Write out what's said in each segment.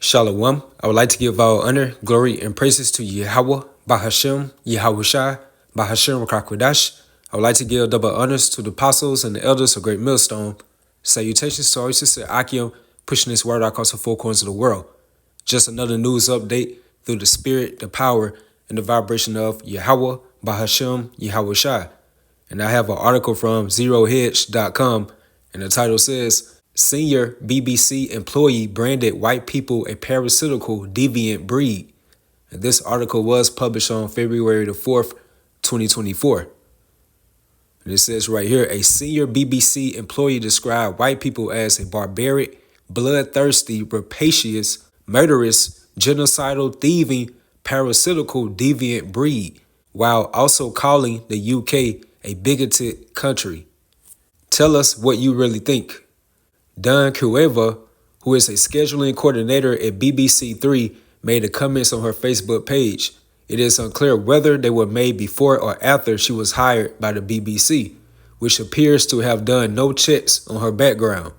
Shalom. I would like to give all honor, glory, and praises to Yahweh, Bahashem, Yahushai, Bahashem Rakakwadash. I would like to give double honors to the apostles and the elders of Great Millstone. Salutations to our sister Akim, pushing this word across the four corners of the world. Just another news update through the spirit, the power, and the vibration of Yahweh, Bahashem, Yahushai. And I have an article from zerohedge.com, and the title says, Senior BBC employee branded white people a parasitical deviant breed. And this article was published on February the 4th, 2024. And it says right here, a senior BBC employee described white people as a barbaric, bloodthirsty, rapacious, murderous, genocidal, thieving, parasitical deviant breed, while also calling the UK a bigoted country. Tell us what you really think. Don Cueva, who is a scheduling coordinator at BBC 3, made the comments on her Facebook page. It is unclear whether they were made before or after she was hired by the BBC, which appears to have done no checks on her background.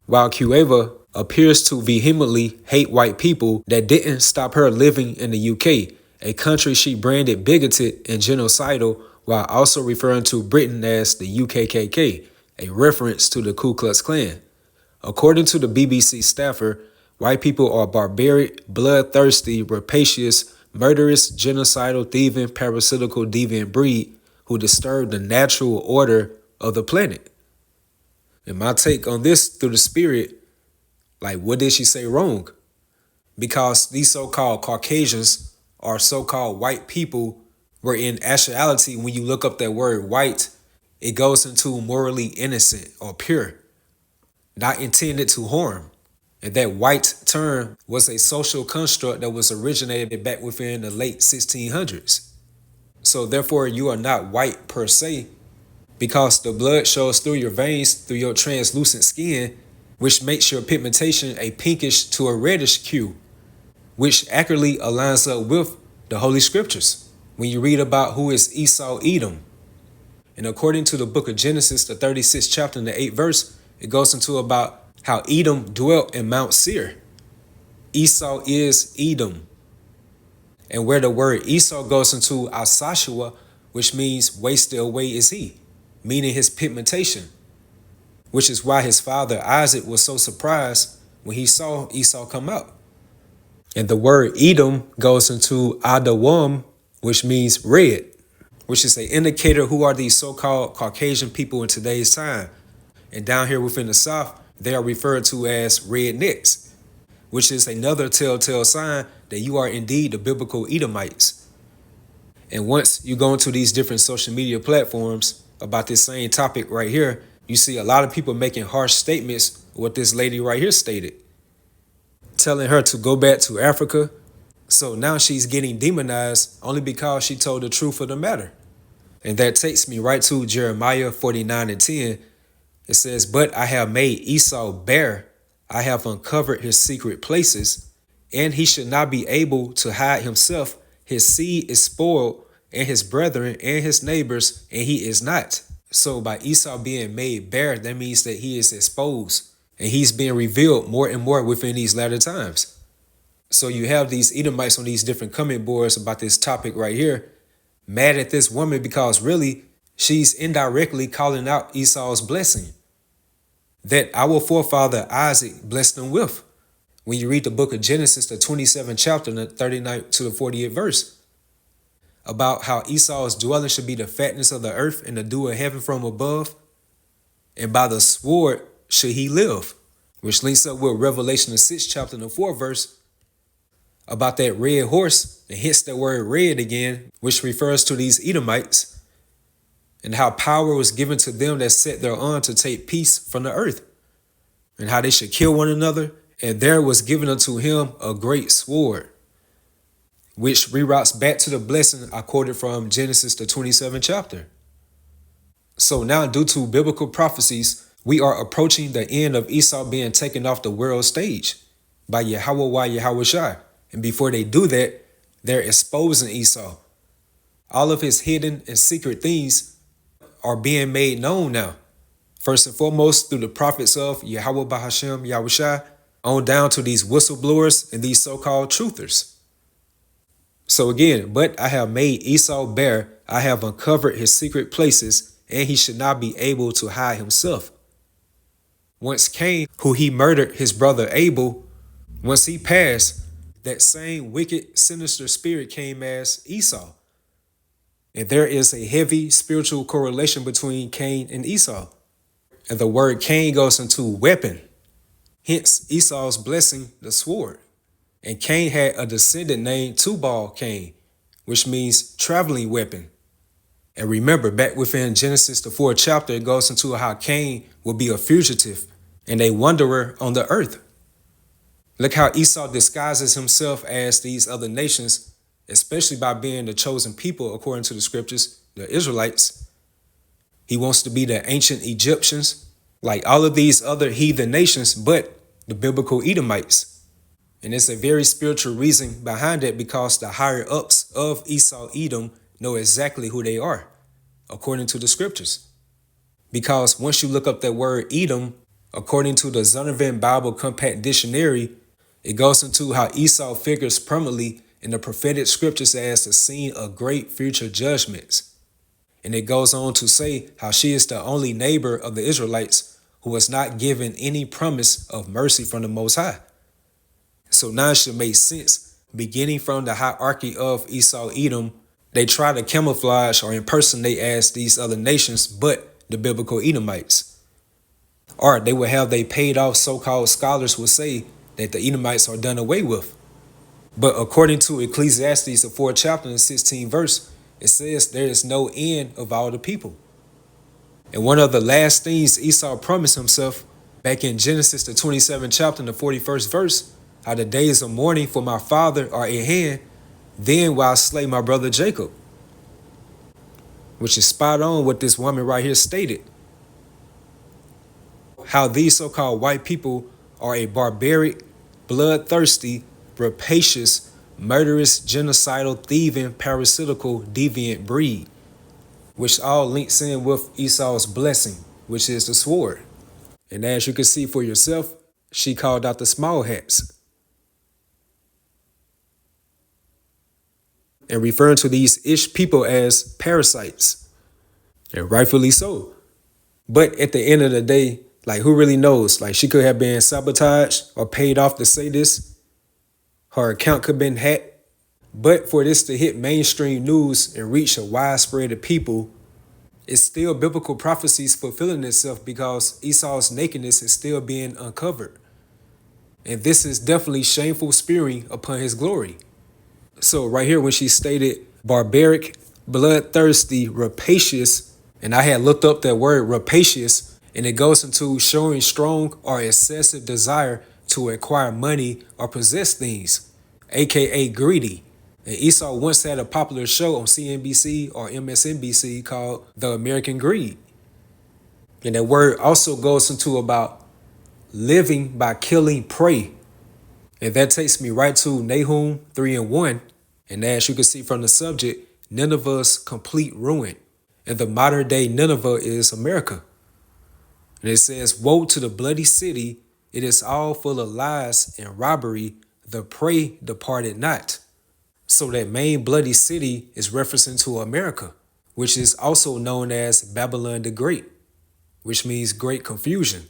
While Cueva appears to vehemently hate white people, that didn't stop her living in the UK, a country she branded bigoted and genocidal, while also referring to Britain as the UKKK, a reference to the Ku Klux Klan. According to the BBC staffer, white people are barbaric, bloodthirsty, rapacious, murderous, genocidal, thieving, parasitical, deviant breed who disturb the natural order of the planet. And my take on this through the spirit, like, what did she say wrong? Because these so-called Caucasians or so-called white people, where in actuality, when you look up that word white, it goes into morally innocent or pure, not intended to harm. And that white term was a social construct that was originated back within the late 1600s. So therefore, you are not white per se, because the blood shows through your veins, through your translucent skin, which makes your pigmentation a pinkish to a reddish hue, which accurately aligns up with the Holy Scriptures. When you read about who is Esau, Edom, and according to the book of Genesis, the 36th chapter and the 8th verse, it goes into about how Edom dwelt in Mount Seir. Esau is Edom. And where the word Esau goes into Asashua, which means wasted away is he, meaning his pigmentation, which is why his father Isaac was so surprised when he saw Esau come out. And the word Edom goes into Adawam, which means red, which is an indicator who are these so-called Caucasian people in today's time. And down here within the South, they are referred to as rednecks, which is another telltale sign that you are indeed the biblical Edomites. And once you go into these different social media platforms about this same topic right here, you see a lot of people making harsh statements, what this lady right here stated, telling her to go back to Africa. So now she's getting demonized only because she told the truth of the matter. And that takes me right to Jeremiah 49:10. It says, but I have made Esau bare. I have uncovered his secret places, and he should not be able to hide himself. His seed is spoiled, and his brethren and his neighbors, and he is not. So by Esau being made bare, that means that he is exposed, and he's being revealed more and more within these latter times. So you have these Edomites on these different comment boards about this topic right here, mad at this woman because really she's indirectly calling out Esau's blessing that our forefather Isaac blessed them with. When you read the book of Genesis, the 27th chapter, the 39th to the 48th verse, about how Esau's dwelling should be the fatness of the earth and the dew of heaven from above, and by the sword should he live, which links up with Revelation, the 6th chapter, and the 4th verse, about that red horse, and hence the word red again, which refers to these Edomites, and how power was given to them that set their on to take peace from the earth, and how they should kill one another. And there was given unto him a great sword, which reroutes back to the blessing I quoted from Genesis, the 27th chapter. So now, due to biblical prophecies, we are approaching the end of Esau being taken off the world stage by Yahushai. And before they do that, they're exposing Esau. All of his hidden and secret things are being made known now. First and foremost, through the prophets of Yahweh Bahashem Yahushai, on down to these whistleblowers and these so-called truthers. So again, but I have made Esau bare, I have uncovered his secret places, and he should not be able to hide himself. Once Cain, who he murdered his brother Abel, once he passed, that same wicked, sinister spirit came as Esau. And there is a heavy spiritual correlation between Cain and Esau. And the word Cain goes into weapon. Hence Esau's blessing, the sword. And Cain had a descendant named Tubal-Cain, which means traveling weapon. And remember, back within Genesis, the 4th chapter, it goes into how Cain will be a fugitive and a wanderer on the earth. Look how Esau disguises himself as these other nations, especially by being the chosen people according to the scriptures, the Israelites. He wants to be the ancient Egyptians, like all of these other heathen nations, but the biblical Edomites. And it's a very spiritual reason behind it, because the higher ups of Esau, Edom, know exactly who they are, according to the scriptures. Because once you look up that word Edom, according to the Zondervan Bible Compact Dictionary, it goes into how Esau figures permanently in the prophetic scriptures as the scene of great future judgments. And it goes on to say how she is the only neighbor of the Israelites who was not given any promise of mercy from the Most High. So now it should make sense, beginning from the hierarchy of Esau, Edom, they try to camouflage or impersonate as these other nations, but the biblical Edomites. Or they would have they paid off so-called scholars would say that the Edomites are done away with. But according to Ecclesiastes, the 4th chapter and 16th verse, it says there is no end of all the people. And one of the last things Esau promised himself back in Genesis, the 27th chapter and the 41st verse, how the days of mourning for my father are at hand, then will I slay my brother Jacob. Which is spot on what this woman right here stated. How these so-called white people are a barbaric, bloodthirsty, rapacious, murderous, genocidal, thieving, parasitical, deviant breed, which all links in with Esau's blessing, which is the sword. And as you can see for yourself, she called out the small hats. And referring to these Ish people as parasites. And rightfully so. But at the end of the day, like, who really knows? Like, she could have been sabotaged or paid off to say this. Her account could have been hacked. But for this to hit mainstream news and reach a wide spread of people, it's still biblical prophecies fulfilling itself, because Esau's nakedness is still being uncovered. And this is definitely shameful spearing upon his glory. So right here, when she stated barbaric, bloodthirsty, rapacious, and I had looked up that word rapacious, and it goes into showing strong or excessive desire to acquire money or possess things, aka greedy. And Esau once had a popular show on CNBC or MSNBC called The American Greed. And that word also goes into about living by killing prey. And that takes me right to Nahum 3:1. And as you can see from the subject, Nineveh's complete ruin. And the modern day Nineveh is America. And it says, woe to the bloody city, it is all full of lies and robbery, the prey departed not. So that main bloody city is referencing to America, which is also known as Babylon the Great, which means great confusion.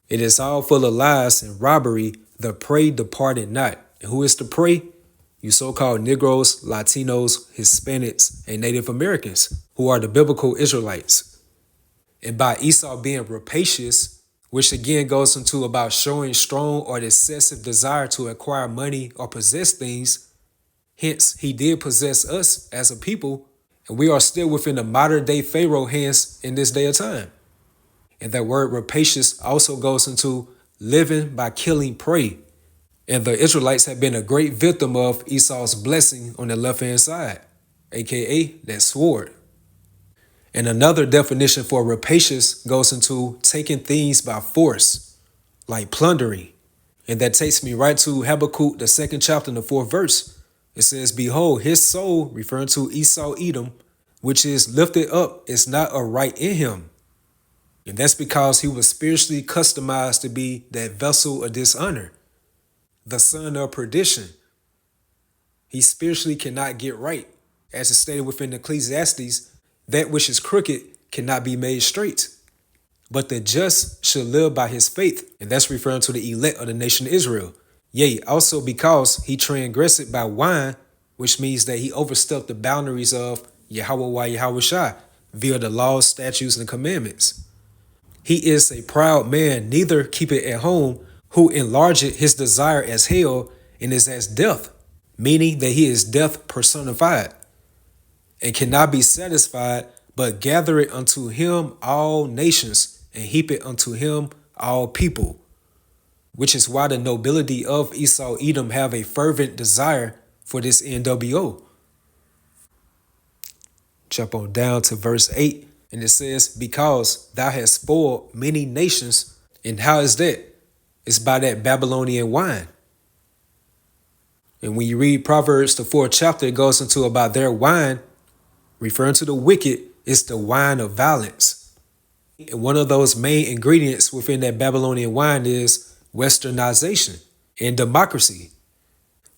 It is all full of lies and robbery, the prey departed not. And who is the prey? You so-called Negroes, Latinos, Hispanics, and Native Americans, who are the biblical Israelites. And by Esau being rapacious, which again goes into about showing strong or excessive desire to acquire money or possess things, hence he did possess us as a people, and we are still within the modern day Pharaoh hands in this day of time. And that word rapacious also goes into living by killing prey. And the Israelites have been a great victim of Esau's blessing on the left-hand side, aka that sword. And another definition for rapacious goes into taking things by force, like plundering. And that takes me right to Habakkuk, the 2nd chapter, and the 4th verse. It says, behold, his soul, referring to Esau, Edom, which is lifted up, is not aright in him. And that's because he was spiritually customized to be that vessel of dishonor, the son of perdition. He spiritually cannot get right. As is stated within Ecclesiastes, that which is crooked cannot be made straight. But the just shall live by his faith. And that's referring to the elect of the nation of Israel. Yea, also because he transgressed by wine, which means that he overstepped the boundaries of Yahweh Yahweh Shai via the laws, statutes, and commandments. He is a proud man, neither keep it at home, who enlargeth his desire as hell and is as death, meaning that he is death personified, and cannot be satisfied, but gather it unto him all nations, and heap it unto him all people. Which is why the nobility of Esau Edom have a fervent desire for this NWO. Jump on down to verse 8, and it says, because thou hast spoiled many nations. And how is that? It's by that Babylonian wine. And when you read Proverbs, the 4th chapter, it goes into about their wine, referring to the wicked, it's the wine of violence. And one of those main ingredients within that Babylonian wine is westernization and democracy,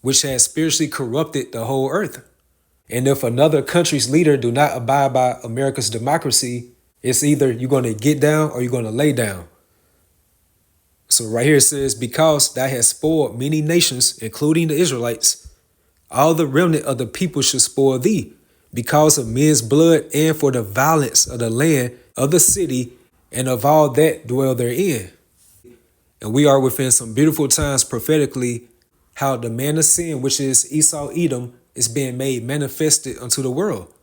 which has spiritually corrupted the whole earth. And if another country's leader do not abide by America's democracy, it's either you're going to get down or you're going to lay down. So right here it says, because thou hast spoiled many nations, including the Israelites, all the remnant of the people should spoil thee, because of men's blood and for the violence of the land, of the city, and of all that dwell therein. And we are within some beautiful times prophetically, how the man of sin, which is Esau Edom, is being made manifested unto the world.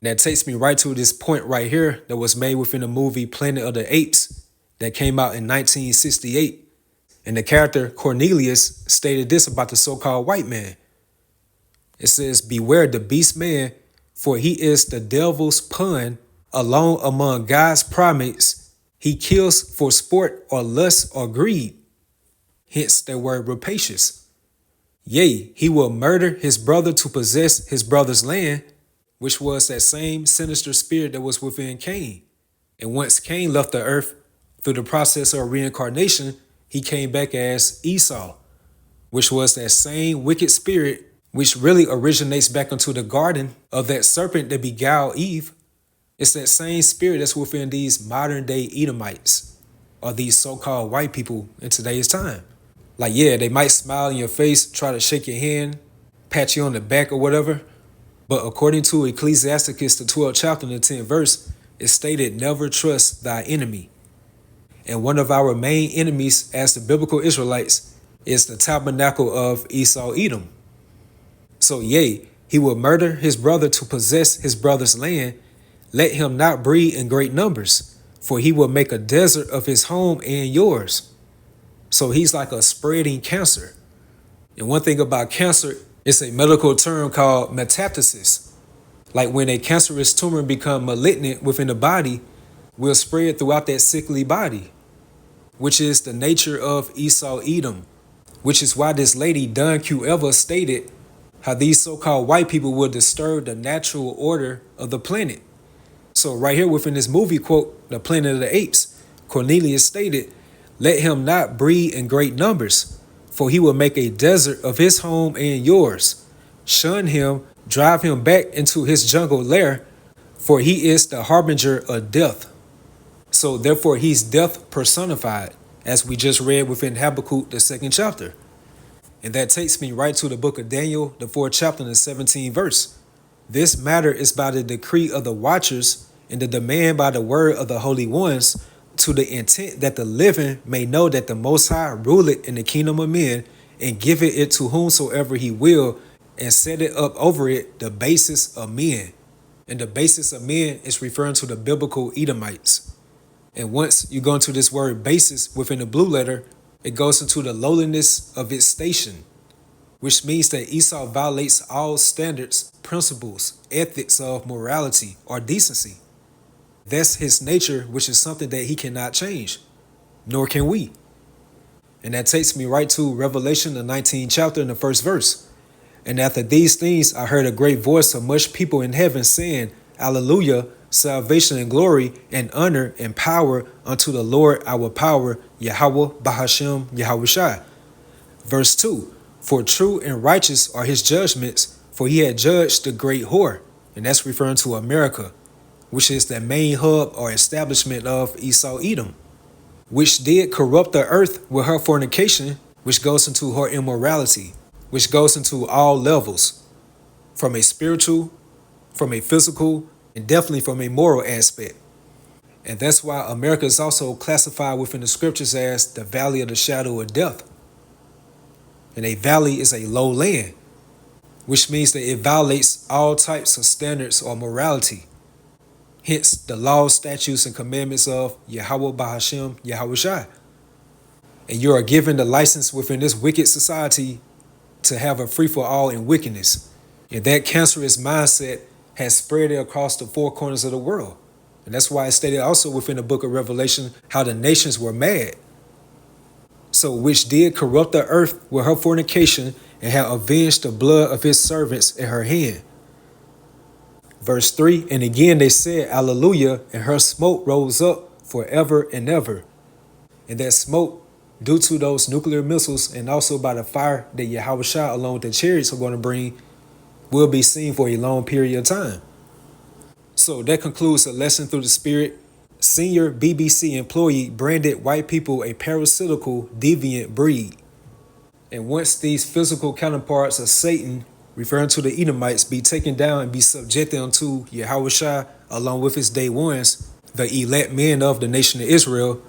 And that takes me right to this point right here that was made within the movie Planet of the Apes that came out in 1968. And the character Cornelius stated this about the so-called white man. It says, beware the beast man, for he is the devil's pun, alone among God's primates. He kills for sport or lust or greed. Hence the word rapacious. Yea, he will murder his brother to possess his brother's land, which was that same sinister spirit that was within Cain. And once Cain left the earth through the process of reincarnation, he came back as Esau, which was that same wicked spirit, which really originates back into the garden of that serpent that beguiled Eve. It's that same spirit that's within these modern day Edomites, or these so-called white people in today's time. Like, yeah, they might smile in your face, try to shake your hand, pat you on the back or whatever. But according to Ecclesiastes, the 12th chapter and the 10th verse, it stated, never trust thy enemy. And one of our main enemies as the biblical Israelites is the tabernacle of Esau Edom. So yea, he will murder his brother to possess his brother's land. Let him not breed in great numbers, for he will make a desert of his home and yours. So he's like a spreading cancer. And one thing about cancer, it's a medical term called metastasis. Like when a cancerous tumor become malignant within the body, will spread throughout that sickly body, which is the nature of Esau Edom, which is why this lady Don Q. Evers stated how these so-called white people will disturb the natural order of the planet. So right here within this movie quote, The Planet of the Apes, Cornelius stated, let him not breed in great numbers, for he will make a desert of his home and yours. Shun him, drive him back into his jungle lair, for he is the harbinger of death. So therefore he's death personified, as we just read within Habakkuk, the 2nd chapter. And that takes me right to the book of Daniel, the 4th chapter and the 17th verse. This matter is by the decree of the watchers and the demand by the word of the holy ones, to the intent that the living may know that the Most High ruleth in the kingdom of men, and giveth it to whomsoever he will, and set it up over it the basis of men. And the basis of men is referring to the biblical Edomites. And once you go into this word basis within the blue letter, it goes into the lowliness of its station, which means that Esau violates all standards, principles, ethics of morality or decency. That's his nature, which is something that he cannot change, nor can we. And that takes me right to Revelation, the 19th chapter and the 1st verse. And after these things, I heard a great voice of much people in heaven saying, Alleluia, salvation and glory and honor and power unto the Lord our power, Yahweh Bahashem Yahushai. Verse 2, for true and righteous are his judgments, for he had judged the great whore. And that's referring to America, which is the main hub or establishment of Esau, Edom, which did corrupt the earth with her fornication, which goes into her immorality, which goes into all levels, from a spiritual, from a physical, and definitely from a moral aspect. And that's why America is also classified within the scriptures as the valley of the shadow of death. And a valley is a low land, which means that it violates all types of standards or morality. Hence, the laws, statutes, and commandments of Yahweh Bahashem Yahushai. And you are given the license within this wicked society to have a free-for-all in wickedness. And that cancerous mindset has spread it across the four corners of the world. And that's why it's stated also within the book of Revelation how the nations were mad. So which did corrupt the earth with her fornication and had avenged the blood of his servants in her hand. Verse 3, and again they said, Alleluia, and her smoke rose up forever and ever. And that smoke, due to those nuclear missiles and also by the fire that Yahushua along with the chariots are going to bring, will be seen for a long period of time. So that concludes a lesson through the Spirit. Senior BBC employee branded white people a parasitical, deviant breed. And once these physical counterparts of Satan, referring to the Edomites, be taken down and be subjected unto Yahushua along with his day ones, the elect men of the nation of Israel,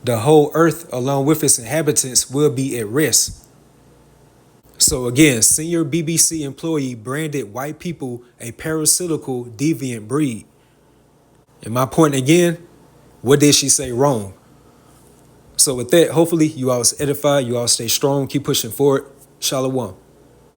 the whole earth along with its inhabitants will be at rest. So again, senior BBC employee branded white people a parasitical, deviant breed. And my point again, what did she say wrong? So with that, hopefully you all was edified, you all stay strong, keep pushing forward. Shalom.